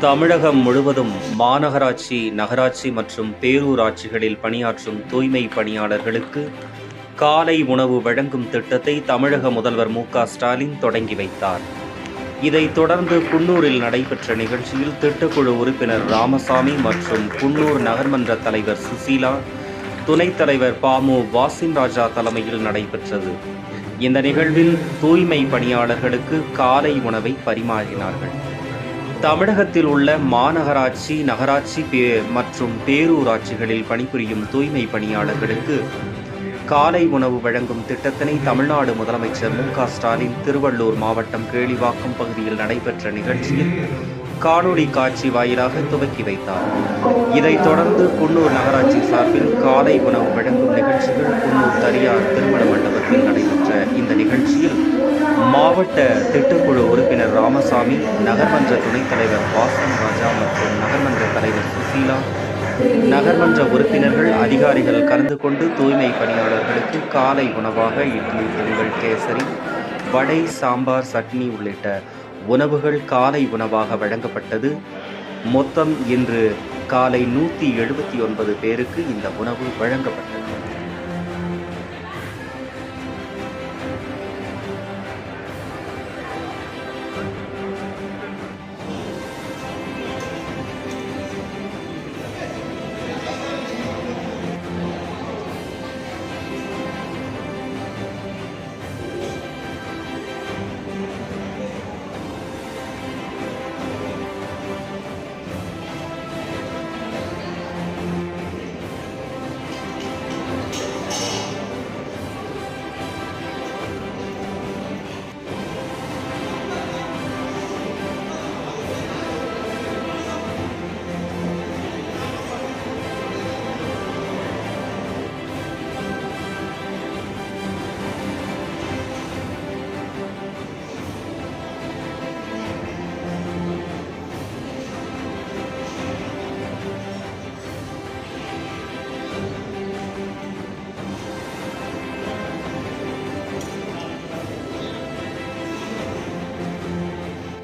தமிழகம் முழுவதும் மாநகராட்சி, நகராட்சி மற்றும் பேரூராட்சிகளில் பணியாற்றும் தூய்மை பணியாளர்களுக்கு காலை உணவு வழங்கும் திட்டத்தை தமிழக முதல்வர் மு.க.ஸ்டாலின் தொடங்கி வைத்தார். இதைத் தொடர்ந்து குன்னூரில் நடைபெற்ற நிகழ்ச்சியில் திட்டக்குழு உறுப்பினர் ராமசாமி மற்றும் குன்னூர் நகர்மன்ற தலைவர் சுசீலா, துணைத் தலைவர் பா.மு. வாசிம் ராஜா தலைமையில் நடைபெற்றது. இந்த நிகழ்வில் தூய்மை பணியாளர்களுக்கு காலை உணவை பரிமாறினார்கள். தமிழகத்தில் உள்ள மாநகராட்சி, நகராட்சி மற்றும் பேரூராட்சிகளில் பணிபுரியும் தூய்மை பணியாளர்களுக்கு காலை உணவு வழங்கும் திட்டத்தினை தமிழ்நாடு முதலமைச்சர் மு.க.ஸ்டாலின் திருவள்ளூர் மாவட்டம் கேளிவாக்கம் பகுதியில் நடைபெற்ற நிகழ்ச்சியில் காணொலி காட்சி வாயிலாக துவக்கி வைத்தார். இதைத் தொடர்ந்து குன்னூர் நகராட்சி சார்பில் காலை உணவு வழங்கும் நிகழ்ச்சிகள் குன்னூர் தனியார் திருமண மண்டபத்தில் நடைபெற்ற இந்த நிகழ்ச்சியில் மாவட்ட திட்டக்குழு உறுப்பினர் ராமசாமி, நகர்மன்ற துணைத் தலைவர் வாசிம் ராஜா மற்றும் நகர்மன்ற தலைவர் சுசீலா, நகர்மன்ற உறுப்பினர்கள், அதிகாரிகள் கலந்து கொண்டு தூய்மை பணியாளர்களுக்கு காலை உணவாக இட்லி, பொங்கல், கேசரி, வடை, சாம்பார், சட்னி உள்ளிட்ட உணவுகள் காலை உணவாக வழங்கப்பட்டது. மொத்தம் இன்று காலை 179 பேருக்கு இந்த உணவு வழங்கப்பட்டது.